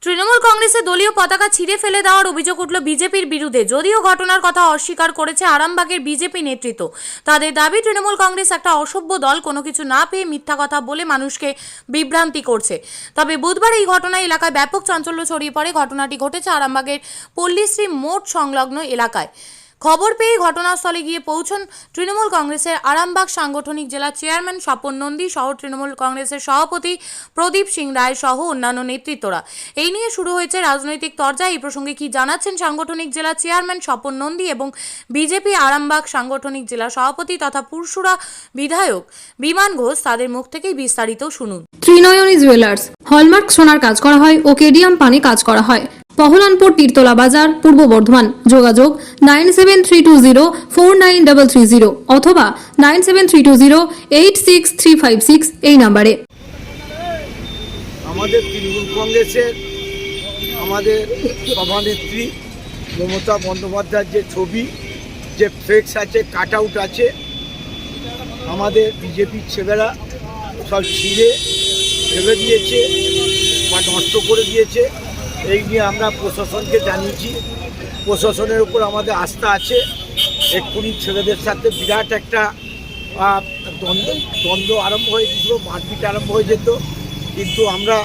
তৃণমূল কংগ্রেসের দলীয় পতাকা ছিঁড়ে ফেলে দেওয়ার অভিযোগ উঠল বিজেপির বিরুদ্ধে। যদিও ঘটনার কথা অস্বীকার করেছে আরামবাগের বিজেপি নেতৃত্ব। তাদের দাবি তৃণমূল কংগ্রেস একটা অসভ্য দল, কোনো কিছু না পেয়ে মিথ্যা কথা বলে মানুষকে বিভ্রান্তি করছে। তবে বুধবার এই ঘটনায় এলাকায় ব্যাপক চাঞ্চল্য ছড়িয়ে পড়ে। ঘটনাটি ঘটেছে আরামবাগের পল্লীশ্রী মোড় সংলগ্ন এলাকায়। খবর পেয়ে ঘটনাস্থলে গিয়ে পৌঁছন তৃণমূল কংগ্রেসের আরামবাগ সাংগঠনিক জেলা চেয়ারম্যান স্বপন নন্দী সহ তৃণমূল কংগ্রেসের সভাপতি প্রদীপ সিং রায় সহ অন্যান্য নেতৃত্বরা। এই নিয়ে শুরু হয়েছে রাজনৈতিক তরজা। এই প্রসঙ্গে কি জানাচ্ছেন সাংগঠনিক জেলা চেয়ারম্যান স্বপন নন্দী এবং বিজেপি আরামবাগ সাংগঠনিক জেলা সভাপতি তথা পুরসুরা বিধায়ক বিমান ঘোষ, তাদের মুখ থেকেই বিস্তারিত শুনুন। ত্রিনয়নী জুয়েলার্স হলমার্ক সোনার কাজ করা হয় ও কেডিয়াম পানি কাজ করা হয়। পহলানপুর তীরতলা বাজার, পূর্ব বর্ধমান। যোগাযোগ 9732049330 অথবা 9732086356 এই নম্বরে। আমাদের তৃণমূল কংগ্রেসের আমাদের সভানেত্রী মমতা বন্দ্যোপাধ্যায়ের যে ছবি, যে ফ্লেক্স আছে, কাট আউট আছে, আমাদের বিজেপির ছেলেরা সব ছিঁড়ে ফেলে দিয়েছে বা নষ্ট করে দিয়েছে। এই নিয়ে আমরা প্রশাসনকে জানিয়েছি। প্রশাসনের উপর আমাদের আস্থা আছে। এক্ষুনি ছেলেদের সাথে বিরাট একটা দ্বন্দ্ব আরম্ভ হয়ে গেছিল, মারপিট আরম্ভ হয়ে যেত। কিন্তু আমরা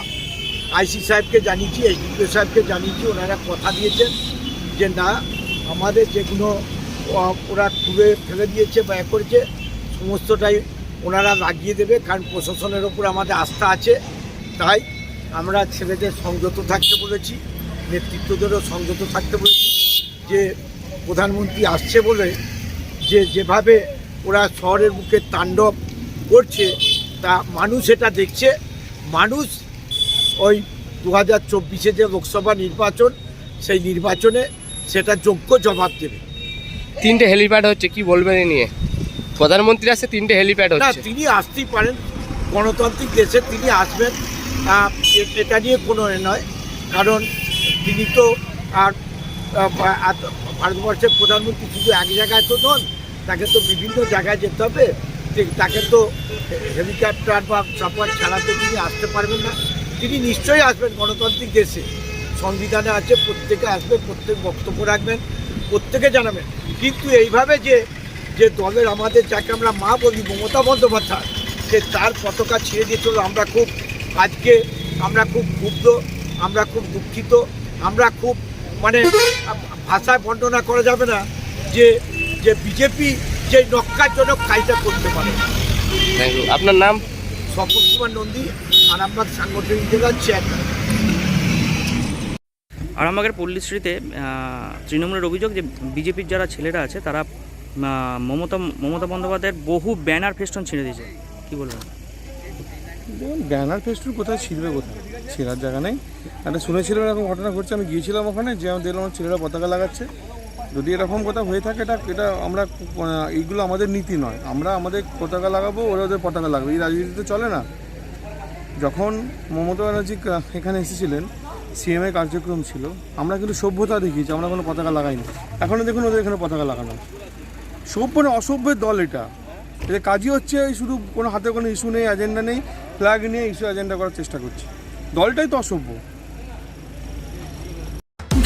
আইসি সাহেবকে জানিয়েছি, এসডিপিও সাহেবকে জানিয়েছি। ওনারা কথা দিয়েছেন যে না, আমাদের যেগুলো ওরা খুলে ফেলে দিয়েছে বা করেছে সমস্তটাই ওনারা লাগিয়ে দেবে, কারণ প্রশাসনের ওপর আমাদের আস্থা আছে। তাই আমরা ছেলেদের সংযত থাকতে বলেছি, নেতৃত্বদেরও সংযত থাকতে বলেছি। যে প্রধানমন্ত্রী আসছে বলে যেভাবে ওরা শহরের বুকে তাণ্ডব করছে, তা মানুষ এটা দেখছে। মানুষ ওই 2024-এ যে লোকসভা নির্বাচন, সেই নির্বাচনে সেটা যোগ্য জবাব দেবে। 3টে হেলিপ্যাড হচ্ছে, কি বলবেন এ নিয়ে? প্রধানমন্ত্রী আসছে, 3টে হেলিপ্যাড না, হচ্ছে। তিনি আসতেই পারেন, গণতান্ত্রিক দেশে তিনি আসবেন, এটা নিয়ে কোনো নয়। কারণ তিনি তো আর ভারতবর্ষের প্রধানমন্ত্রী শুধু এক জায়গায় তো নন, তাকে তো বিভিন্ন জায়গায় যেতে হবে। তাকে তো হেলিকপ্টার বা চাপার ছাড়া তো তিনি আসতে পারবেন না। তিনি নিশ্চয়ই আসবেন, গণতান্ত্রিক দেশে সংবিধানে আছে প্রত্যেকে আসবে, প্রত্যেক বক্তব্য রাখবেন, প্রত্যেকে জানাবেন। কিন্তু এইভাবে যে দলের আমাদের যাকে আমরা মা বলি, মমতা বন্দ্যোপাধ্যায়, সে তার পতাকা ছিঁড়ে দিয়েছিল। আজকে আমরা খুব ক্ষুব্ধ, আমরা খুব দুঃখিত, আমরা খুব ভাষায় বর্ণনা করা যাবে না যে বিজেপি যে নক্কারজনক কাজটা করতে পারে। আপনার নাম? স্বপন কুমার নন্দী, আরামবাগ সাংগঠনিক জেলার চেয়ারম্যান। আরামবাগের পল্লীশ্রীতে তৃণমূলের অভিযোগ যে বিজেপির যারা ছেলেরা আছে তারা মমতা বন্দ্যোপাধ্যায়ের বহু ব্যানার ফেস্টুন ছিঁড়ে দিয়েছে, কি বলবেন? ব্যানার ফেস্টুন কোথায় ছিঁড়বে, কোথায় ছেঁড়ার জায়গা নেই। একটা শুনেছিলাম এরকম ঘটনা ঘটছে, আমি গিয়েছিলাম ওখানে, যে আমি দেখলাম ছেলেরা পতাকা লাগাচ্ছে। যদি এরকম কথা হয়ে থাকে, এটা আমরা এইগুলো আমাদের নীতি নয়। আমরা আমাদের পতাকা লাগাবো, ওরা ওদের পতাকা লাগাবো, এই রাজনীতিতে চলে না। যখন মমতা ব্যানার্জি এখানে এসেছিলেন, সিএমএ কার্যক্রম ছিল, আমরা কিন্তু সভ্যতা দেখিয়েছি, আমরা কোনো পতাকা লাগাইনি। এখনও দেখুন ওদের এখানে পতাকা লাগানো। অসভ্যের দল এটা। এদের কাজই হচ্ছে শুধু কোনো হাতে কোনো ইস্যু নেই, এজেন্ডা নেই, ফ্ল্যাগ নিয়ে ইস্যু এজেন্ডা করার চেষ্টা করছে। দলটাই তো অসভ্য।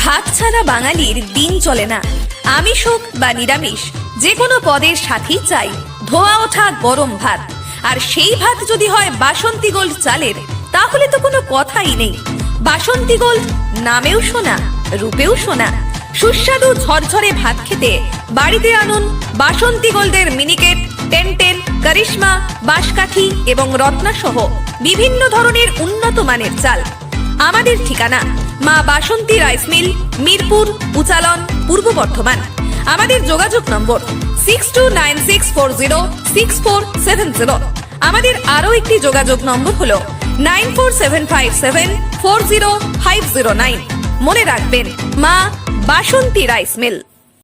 ভাত ছাড়া বাঙালির দিন চলে না। আমিষ হোক বা নিরামিষ, যে কোনো পদের সাথেই চাই ধোয়া ওঠা গরম ভাত। আর সেই ভাত যদি হয় বাসন্তী গোল্ড চালের, তাহলে তো কোনো কথাই নেই। বাসন্তী গোল্ড, নামেও শোনা, রূপেও শোনা। সুস্বাদু ঝরঝরে ভাত খেতে বাড়িতে আনুন বাসন্তী গোল্ডের মিনিকেট, টেনটেন, করিশ্মা, বাঁশকাঠি এবং রত্না সহ বিভিন্ন ধরনের উন্নত মানের চাল। আমাদের ঠিকানা মা বাসন্তী রাইস মিল, মিরপুর, উচালন, পূর্ব বর্ধমান। আমাদের যোগাযোগ নম্বর 6296406470। আমাদের আরও একটি যোগাযোগ নম্বর হলো 9475740509। মনে রাখবেন, মা বাসন্তী রাইস মিল।